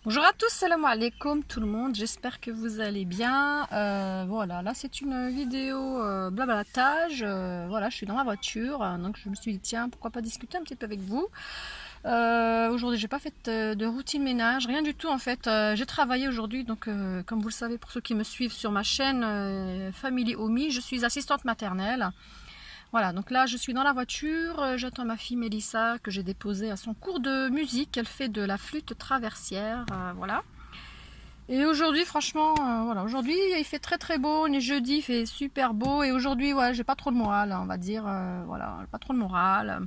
Bonjour à tous, salam alaikum tout le monde, j'espère que vous allez bien. Voilà, là c'est une vidéo blablatage. Voilà, je suis dans ma voiture, donc je me suis dit tiens, pourquoi pas discuter un petit peu avec vous. Aujourd'hui j'ai pas fait de routine ménage, rien du tout en fait. J'ai travaillé aujourd'hui, donc comme vous le savez pour ceux qui me suivent sur ma chaîne Family Omi, je suis assistante maternelle. Voilà, donc là je suis dans la voiture, j'attends ma fille Mélissa que j'ai déposée à son cours de musique, elle fait de la flûte traversière, voilà. Et aujourd'hui franchement, voilà, aujourd'hui il fait très très beau, on est jeudi, il fait super beau et aujourd'hui ouais, j'ai pas trop le moral, on va dire, voilà, pas trop le moral.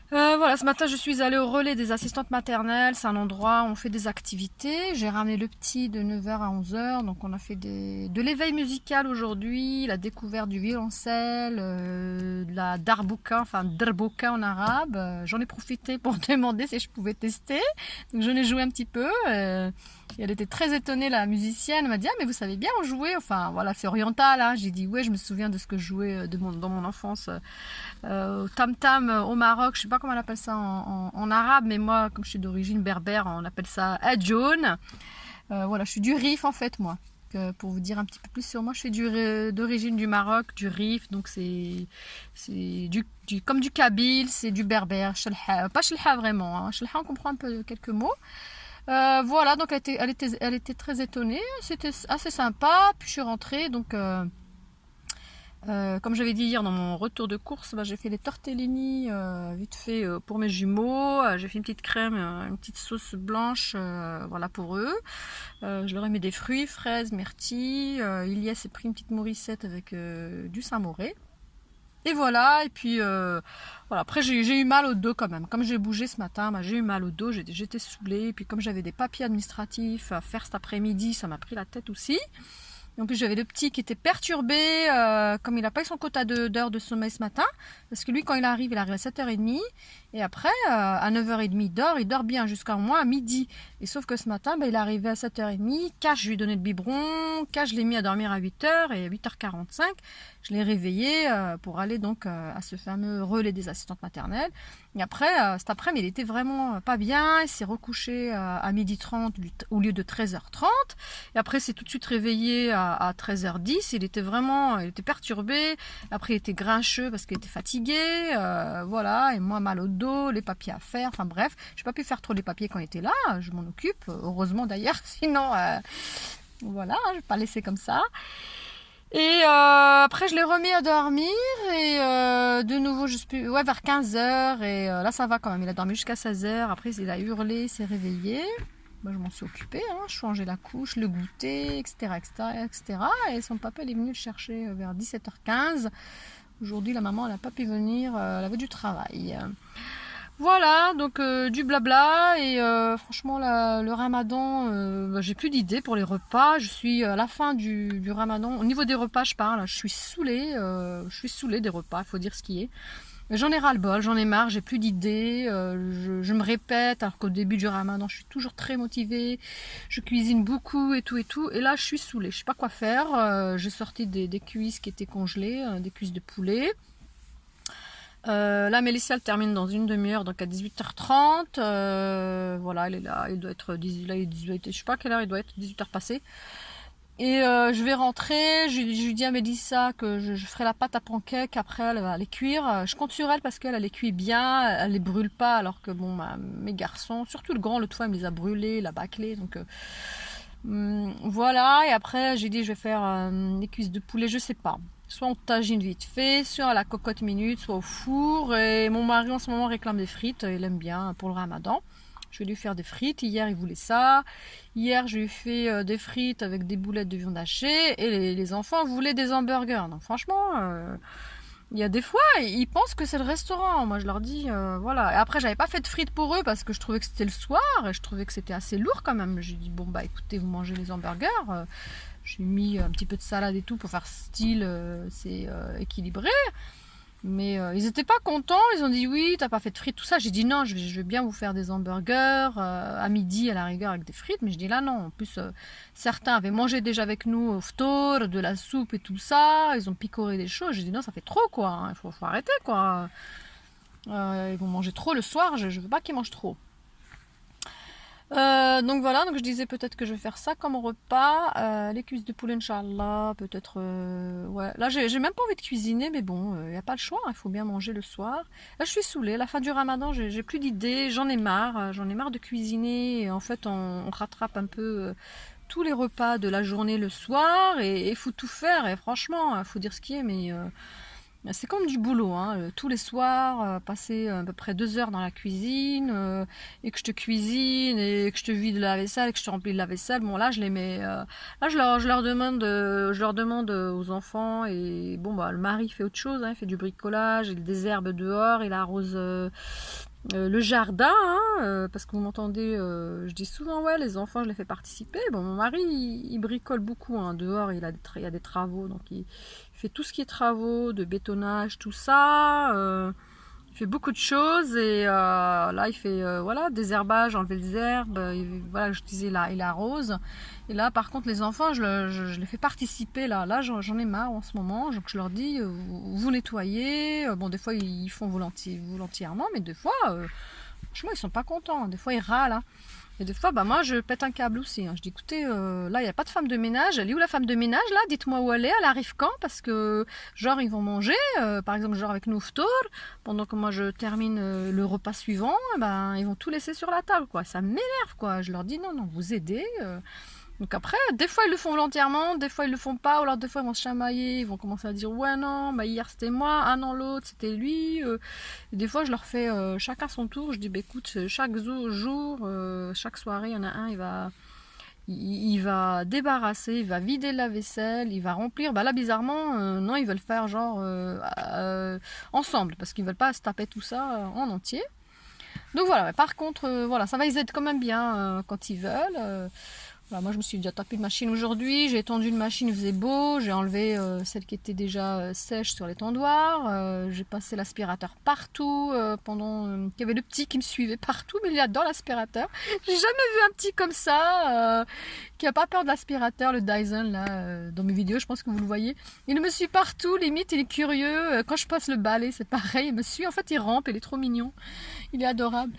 Voilà, ce matin je suis allée au relais des assistantes maternelles, c'est un endroit où on fait des activités. J'ai ramené le petit de 9h à 11h, donc on a fait de l'éveil musical aujourd'hui, la découverte du violoncelle, de la darbouka, enfin darbouka en arabe. J'en ai profité pour demander si je pouvais tester, donc j'en ai joué un petit peu. Et elle était très étonnée, la musicienne, elle m'a dit ah mais vous savez bien en jouer, enfin voilà c'est oriental, hein. J'ai dit ouais je me souviens de ce que je jouais dans mon enfance. Au tam-tam au Maroc, je sais pas comment on appelle ça en arabe, mais moi, comme je suis d'origine berbère, on appelle ça adjoun. Voilà, je suis du Rif en fait, moi. Pour vous dire un petit peu plus sur moi, je suis d'origine du Maroc, du Rif, donc c'est comme du kabyle, c'est du berbère, shelha, pas shelha vraiment, hein. Shelha on comprend un peu quelques mots. Voilà, donc elle était très étonnée, c'était assez sympa, puis je suis rentrée, donc comme j'avais dit hier dans mon retour de course, bah, j'ai fait les tortellini vite fait pour mes jumeaux. J'ai fait une petite crème, une petite sauce blanche voilà pour eux. Je leur ai mis des fruits, fraises, myrtilles. Ilias s'est pris une petite morissette avec du samouré. Et voilà, et puis voilà. Après j'ai eu mal au dos quand même. Comme j'ai bougé ce matin, bah, j'ai eu mal au dos, j'étais saoulée. Et puis comme j'avais des papiers administratifs à faire cet après-midi, ça m'a pris la tête aussi. En plus, j'avais le petit qui était perturbé, comme il n'a pas eu son quota d'heures de sommeil ce matin. Parce que lui, quand il arrive à 7h30. Et après, à 9h30, il dort bien jusqu'à au moins à midi. Et sauf que ce matin, il est arrivé à 7h30. Cash, je lui ai donné le biberon. Cash, je l'ai mis à dormir à 8h. Et à 8h45, je l'ai réveillé pour aller donc à ce fameux relais des assistantes maternelles. Et après, cet après-midi, il était vraiment pas bien. Il s'est recouché à 12h30 au lieu de 13h30. Et après, c'est tout de suite réveillé à 13h10. Il était perturbé. Après, il était grincheux parce qu'il était fatigué. Voilà. Et moi, mal au dos, les papiers à faire. Enfin bref, j'ai pas pu faire trop les papiers quand il était là. Je m'en occupe. Heureusement d'ailleurs. Sinon, voilà, je vais pas laisser comme ça. Et après, je l'ai remis à dormir. Et de nouveau, ouais, vers 15h. Et là, ça va quand même. Il a dormi jusqu'à 16h. Après, il a hurlé, il s'est réveillé. Moi, je m'en suis occupée, hein. Je changeais la couche, le goûter, etc., etc., etc. Et son papa, il est venu le chercher vers 17h15. Aujourd'hui, la maman, elle n'a pas pu venir, elle avait du travail. Voilà, donc du blabla. Et franchement, le ramadan, j'ai plus d'idées pour les repas. Je suis à la fin du ramadan. Au niveau des repas, je parle, je suis saoulée. Je suis saoulée des repas, il faut dire ce qui est. J'en ai ras-le-bol, j'en ai marre, j'ai plus d'idées, je me répète, alors qu'au début du ramadan, je suis toujours très motivée, je cuisine beaucoup et tout, et là, je suis saoulée, je sais pas quoi faire, j'ai sorti des cuisses qui étaient congelées, des cuisses de poulet. Là, Mélissa, elle termine dans une demi-heure, donc à 18h30, voilà, elle est là, il doit être 18, je sais pas à quelle heure il doit être, 18h passées. Et je vais rentrer, je lui dis à Mélissa que je ferai la pâte à pancake, après elle va les cuire. Je compte sur elle parce qu'elle les cuit bien, elle les brûle pas, alors que bon, mes garçons, surtout le grand, l'autre fois il me les a brûlés, il a bâclé, donc voilà. Et après j'ai dit je vais faire des cuisses de poulet, je sais pas. Soit on tagine vite fait, soit à la cocotte minute, soit au four. Et mon mari en ce moment réclame des frites, il aime bien pour le ramadan. Je vais lui faire des frites. Hier, il voulait ça. Hier, je lui ai fait des frites avec des boulettes de viande hachée. Et les enfants voulaient des hamburgers. Donc, franchement, il y a des fois, ils pensent que c'est le restaurant. Moi, je leur dis, voilà. Et après, j'avais pas fait de frites pour eux parce que je trouvais que c'était le soir. Et je trouvais que c'était assez lourd quand même. J'ai dit, bon, bah écoutez, vous mangez les hamburgers. J'ai mis un petit peu de salade et tout pour faire style, c'est équilibré. Mais ils n'étaient pas contents, ils ont dit oui, t'as pas fait de frites, tout ça. J'ai dit non, je vais bien vous faire des hamburgers à midi à la rigueur avec des frites. Mais je dis là non, en plus certains avaient mangé déjà avec nous au ftour, de la soupe et tout ça. Ils ont picoré des choses. J'ai dit non, ça fait trop quoi, hein. Faut arrêter quoi. Ils vont manger trop le soir, je veux pas qu'ils mangent trop. Donc voilà, donc je disais peut-être que je vais faire ça comme repas. Les cuisses de poulet, Inch'Allah, peut-être... ouais. Là, j'ai même pas envie de cuisiner, mais bon, il n'y a pas le choix, il faut bien manger le soir. Là, je suis saoulée. À la fin du ramadan, j'ai plus d'idées, j'en ai marre. J'en ai marre de cuisiner. Et en fait, on rattrape un peu tous les repas de la journée le soir et il faut tout faire. Et franchement, il faut dire ce qui est, mais... c'est comme du boulot, hein. Tous les soirs, passer à peu près 2 heures dans la cuisine, et que je te cuisine, et que je te vide la vaisselle, et que je te remplis de la vaisselle. Bon là, je les mets, là je leur demande aux enfants, et bon bah le mari fait autre chose, hein, il fait du bricolage, il désherbe dehors, il arrose le jardin, hein, parce que vous m'entendez, je dis souvent ouais les enfants je les fais participer. Bon mon mari il bricole beaucoup, hein, dehors il y a des travaux, donc il fait tout ce qui est travaux, de bétonnage, tout ça. Il fait beaucoup de choses et là il fait voilà, désherbage, enlever les herbes, voilà je disais là il arrose. Et là par contre les enfants je les fais participer là j'en ai marre en ce moment, donc je leur dis vous nettoyez. Bon des fois ils font volontièrement, mais des fois franchement ils sont pas contents, des fois ils râlent, hein. Et des fois, bah moi, je pète un câble aussi, hein. Je dis, écoutez, là, il n'y a pas de femme de ménage. Elle est où la femme de ménage, là? Dites-moi où elle arrive quand? Parce que, genre, ils vont manger, par exemple, genre avec nos ftour, pendant que moi, je termine le repas suivant, eh ben, ils vont tout laisser sur la table, quoi. Ça m'énerve, quoi. Je leur dis, non, non, vous aidez. Donc après, des fois ils le font volontairement, des fois ils le font pas, ou alors des fois ils vont se chamailler, ils vont commencer à dire ouais non, bah hier c'était moi, ah non l'autre c'était lui. Et des fois je leur fais chacun son tour, je dis bah écoute chaque jour, chaque soirée il y en a un, il va débarrasser, il va vider la vaisselle, il va remplir. Bah là bizarrement non ils veulent faire genre ensemble parce qu'ils veulent pas se taper tout ça en entier. Donc voilà, par contre voilà ça va ils aident quand même bien quand ils veulent. Voilà, moi je me suis déjà tapé une machine aujourd'hui, j'ai étendu une machine, il faisait beau, j'ai enlevé celle qui était déjà sèche sur l'étendoir, j'ai passé l'aspirateur partout pendant qu'il y avait le petit qui me suivait partout, mais il adore l'aspirateur. J'ai jamais vu un petit comme ça qui a pas peur de l'aspirateur, le Dyson là, dans mes vidéos, je pense que vous le voyez. Il me suit partout, limite il est curieux, quand je passe le balai c'est pareil, il me suit, en fait il rampe, il est trop mignon, il est adorable.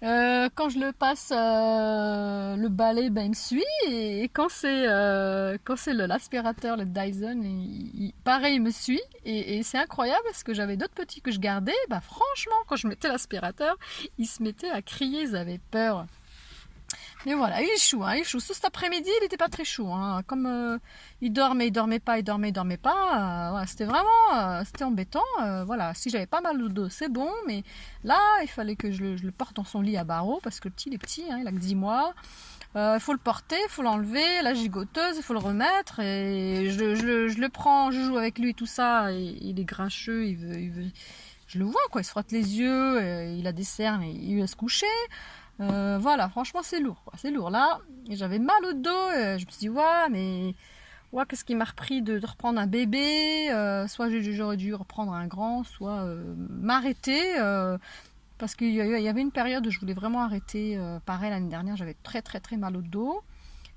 Quand je le passe le balai, ben il me suit, et quand c'est l'aspirateur, le Dyson, pareil il me suit, et c'est incroyable parce que j'avais d'autres petits que je gardais, bah franchement quand je mettais l'aspirateur ils se mettaient à crier, ils avaient peur. Mais voilà, il est chou, hein, il est chou. Cet après-midi, il n'était pas très chou, hein. Comme il dormait pas, voilà, c'était vraiment, c'était embêtant. Voilà, si j'avais pas mal au dos, c'est bon, mais là, il fallait que je le porte dans son lit à barreaux, parce que le petit, il est petit, hein, il a que 10 mois. Il faut le porter, il faut l'enlever, la gigoteuse, il faut le remettre, et je le prends, je joue avec lui, tout ça, et il est grincheux, je le vois, quoi, il se frotte les yeux, il a des cernes, et il va se coucher. Voilà, franchement c'est lourd, quoi. C'est lourd là. J'avais mal au dos, je me suis dit ouais, mais ouais, qu'est-ce qui m'a repris de reprendre un bébé, soit j'aurais dû reprendre un grand, soit m'arrêter, parce qu'il y avait une période où je voulais vraiment arrêter. Pareil l'année dernière, j'avais très très très mal au dos.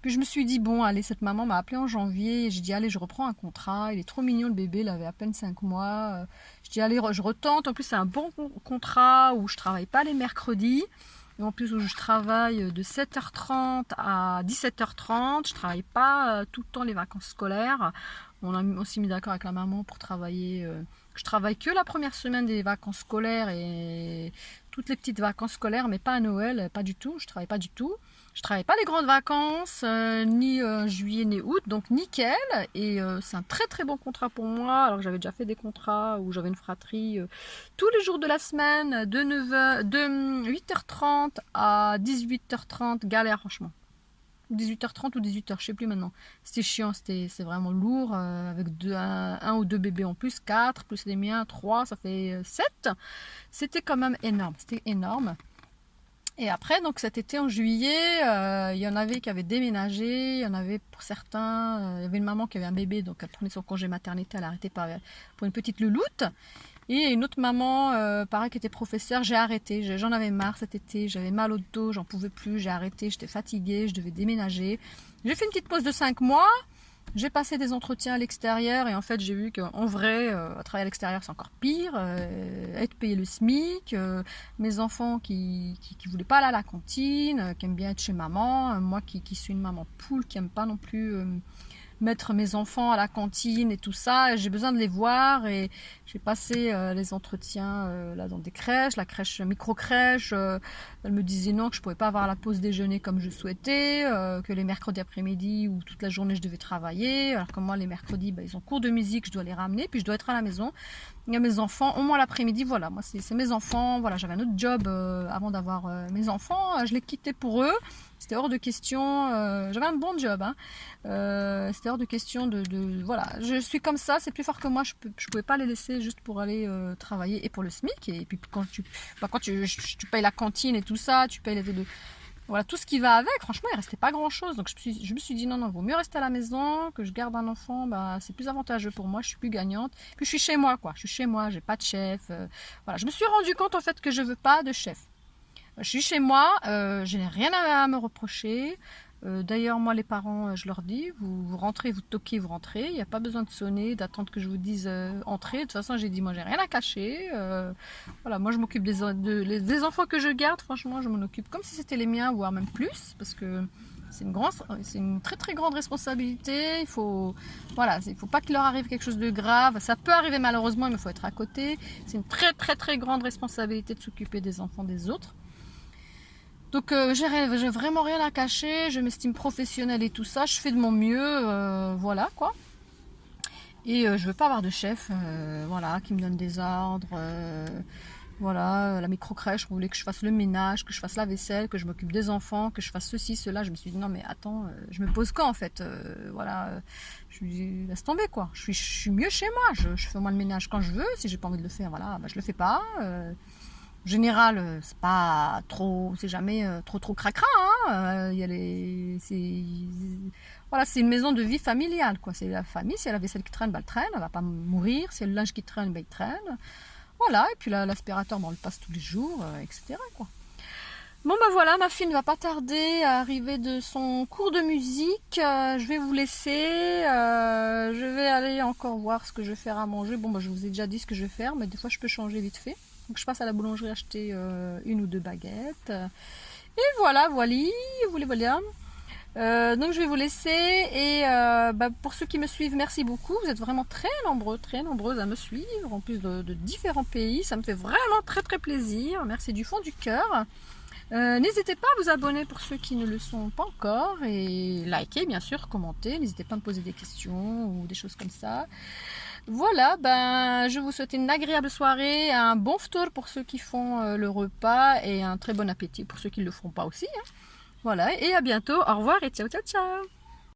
Puis je me suis dit bon allez, cette maman m'a appelé en janvier, j'ai dit allez je reprends un contrat, il est trop mignon le bébé, il avait à peine 5 mois. Je dis allez je retente, en plus c'est un bon contrat où je travaille pas les mercredis. Et en plus où je travaille de 7h30 à 17h30, je travaille pas tout le temps les vacances scolaires. On a aussi mis d'accord avec la maman pour travailler. Je travaille que la première semaine des vacances scolaires et toutes les petites vacances scolaires, mais pas à Noël, pas du tout. Je travaille pas du tout. Je travaille pas les grandes vacances, ni juillet ni août, donc nickel. Et c'est un très très bon contrat pour moi. Alors que j'avais déjà fait des contrats où j'avais une fratrie tous les jours de la semaine, de 8h30 à 18h30, galère franchement. 18h30 ou 18h, je sais plus maintenant. C'était chiant, c'est vraiment lourd, avec un ou deux bébés en plus, 4, plus les miens, 3, ça fait 7. C'était quand même énorme, c'était énorme. Et après, donc cet été en juillet, il y en avait qui avaient déménagé, il y en avait pour certains, il y avait une maman qui avait un bébé, donc elle prenait son congé maternité, elle a arrêté pour une petite louloute. Et une autre maman, pareil, qui était professeure, j'ai arrêté, j'en avais marre cet été, j'avais mal au dos, j'en pouvais plus, j'ai arrêté, j'étais fatiguée, je devais déménager. J'ai fait une petite pause de 5 mois, J'ai passé des entretiens à l'extérieur et en fait j'ai vu qu'en vrai, travailler à l'extérieur c'est encore pire, être payé le SMIC, mes enfants qui voulaient pas aller à la cantine, qui aiment bien être chez maman, moi qui suis une maman poule, qui aime pas non plus mettre mes enfants à la cantine et tout ça, j'ai besoin de les voir et j'ai passé les entretiens là dans des crèches, la crèche micro-crèche, elle me disait non que je pouvais pas avoir la pause déjeuner comme je souhaitais, que les mercredis après-midi ou toute la journée je devais travailler, alors que moi les mercredis ils ont cours de musique, je dois les ramener, puis je dois être à la maison, il y a mes enfants, au moins l'après-midi, voilà, moi c'est mes enfants, voilà, j'avais un autre job avant d'avoir mes enfants, je l'ai quitté pour eux, c'était hors de question, j'avais un bon job, hein. C'était hors de question voilà, je suis comme ça, c'est plus fort que moi, je pouvais pas les laisser juste pour aller travailler et pour le SMIC, et puis quand tu payes la cantine et tout ça, tu payes voilà, tout ce qui va avec, franchement il restait pas grand chose, donc je me suis dit non, vaut mieux rester à la maison, que je garde un enfant, c'est plus avantageux pour moi, je suis plus gagnante, puis je suis chez moi quoi, je suis chez moi, j'ai pas de chef, voilà, je me suis rendu compte en fait que je veux pas de chef. Je suis chez moi, je n'ai rien à me reprocher. D'ailleurs, moi, les parents, je leur dis, vous rentrez, vous toquez, vous rentrez. Il n'y a pas besoin de sonner, d'attendre que je vous dise entrez. De toute façon, j'ai dit, moi, j'ai rien à cacher. Voilà, moi, je m'occupe des enfants que je garde. Franchement, je m'en occupe comme si c'était les miens, voire même plus, parce que c'est une très très grande responsabilité. Il faut pas qu'il leur arrive quelque chose de grave. Ça peut arriver malheureusement, mais il faut être à côté. C'est une très très très grande responsabilité de s'occuper des enfants des autres. Donc j'ai vraiment rien à cacher, je m'estime professionnelle et tout ça, je fais de mon mieux, voilà quoi. Et je veux pas avoir de chef, voilà, qui me donne des ordres, voilà, la micro-crèche, on voulait que je fasse le ménage, que je fasse la vaisselle, que je m'occupe des enfants, que je fasse ceci, cela. Je me suis dit non mais attends, je me pose quand en fait, voilà, je me dis laisse tomber quoi, je suis mieux chez moi, je fais moi le ménage quand je veux, si j'ai pas envie de le faire, voilà, je le fais pas. En général, c'est pas trop, c'est jamais trop cracra. Hein. Voilà, c'est une maison de vie familiale, quoi. C'est la famille. Si elle a la vaisselle qui traîne, elle traîne, elle va pas mourir. Si elle a le linge qui traîne, il traîne. Voilà. Et puis l'aspirateur, on le passe tous les jours, etc. Quoi. Bon voilà, ma fille ne va pas tarder à arriver de son cours de musique. Je vais vous laisser. Je vais aller encore voir ce que je vais faire à manger. Bon, je vous ai déjà dit ce que je vais faire, mais des fois je peux changer vite fait. Donc je passe à la boulangerie acheter une ou deux baguettes. Et voilà. Donc je vais vous laisser. Et pour ceux qui me suivent, merci beaucoup. Vous êtes vraiment très nombreuses à me suivre, en plus de différents pays. Ça me fait vraiment très très plaisir. Merci du fond du cœur. N'hésitez pas à vous abonner pour ceux qui ne le sont pas encore. Et liker, bien sûr, commenter. N'hésitez pas à me poser des questions ou des choses comme ça. Voilà, je vous souhaite une agréable soirée, un bon ftour pour ceux qui font le repas et un très bon appétit pour ceux qui ne le feront pas aussi. Hein. Voilà, et à bientôt. Au revoir et ciao.